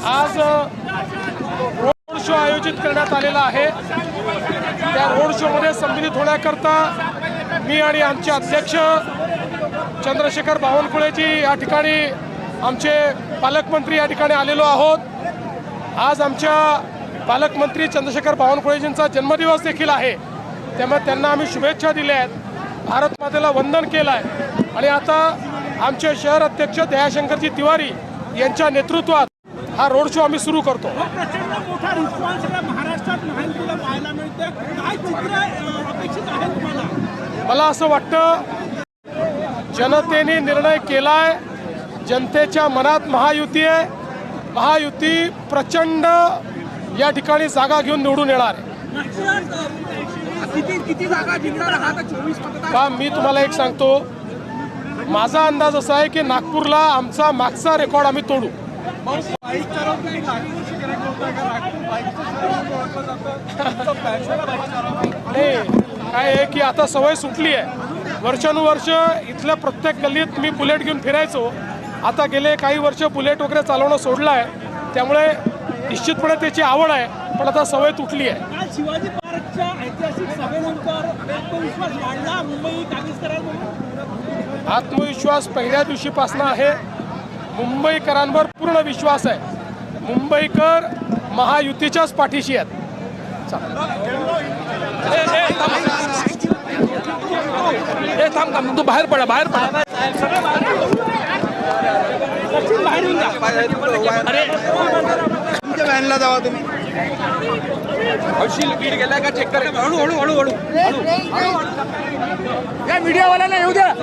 आज road show आयोजित करण्यात आलेला आहे। त्या रोड शो मध्ये सम्मिलित होण्याकरता मी आणि आमचे अध्यक्ष चंद्रशेखर बावनकुळेजी या ठिकाणी आमचे पालकमंत्री या ठिकाणी आलेलो आहोत। आज आमच्या पालकमंत्री चंद्रशेखर बावनकुळेजींचा जन्मदिवस देखील आहे, त्यामुळे त्यांना आम्ही शुभेच्छा दिल्या आहेत, भारत मातेला वंदन केलं आहे आणि आता आमचे शहर अध्यक्ष दयाशंकरजी तिवारी यांच्या नेतृत्वात हा रोड शो आम्ही सुरू करतो। प्रचंड मोठा रिस्पॉन्स महाराष्ट्रात महायुतीला पाहायला मिळते, काय चित्र अपेक्षित आहे तुम्हाला? मला असं वाटतं जनतेने निर्णय केलाय, जनतेच्या मनात महायुती आहे, महायुती प्रचंड या ठिकाणी जागा घेऊन निवडून येणार आहे। किती जागा जिंकणार आहात? 24 मतदार। का मी तुम्हाला एक सांगतो, माझा अंदाज असा आहे की नागपूरला आमचा मागचा रेकॉर्ड आम्ही तोडू। नाही, काय आहे की आता सवय सुटली आहे। वर्षानुवर्ष इथल्या प्रत्येक गल्लीत मी बुलेट घेऊन फिरायचो, आता गेले काही वर्ष बुलेट वगैरे चालवणं सोडलं आहे, त्यामुळे निश्चितपणे त्याची आवड आहे, पण आता सवय तुटली आहे। काल शिवाजी पार्कच्या ऐतिहासिक सभेनंतर आत्मविश्वास वाढला मुंबई काँग्रेसकरांवर? आत्मविश्वास पहिल्या दिवशीपासून आहे, मुंबईकरांवर पूर्ण विश्वास आहे। मुंबईकर महायुतीच्याच पाठीशी आहेत। तू बाहेर पडा, बाहेर पडा। अरे तुमच्या व्हॅनला जावा तुम्ही। औषध लीड गेलाय का चेक करा। हळू हळू हळू हळू हळू या मीडियावाल्यांना येऊ द्या।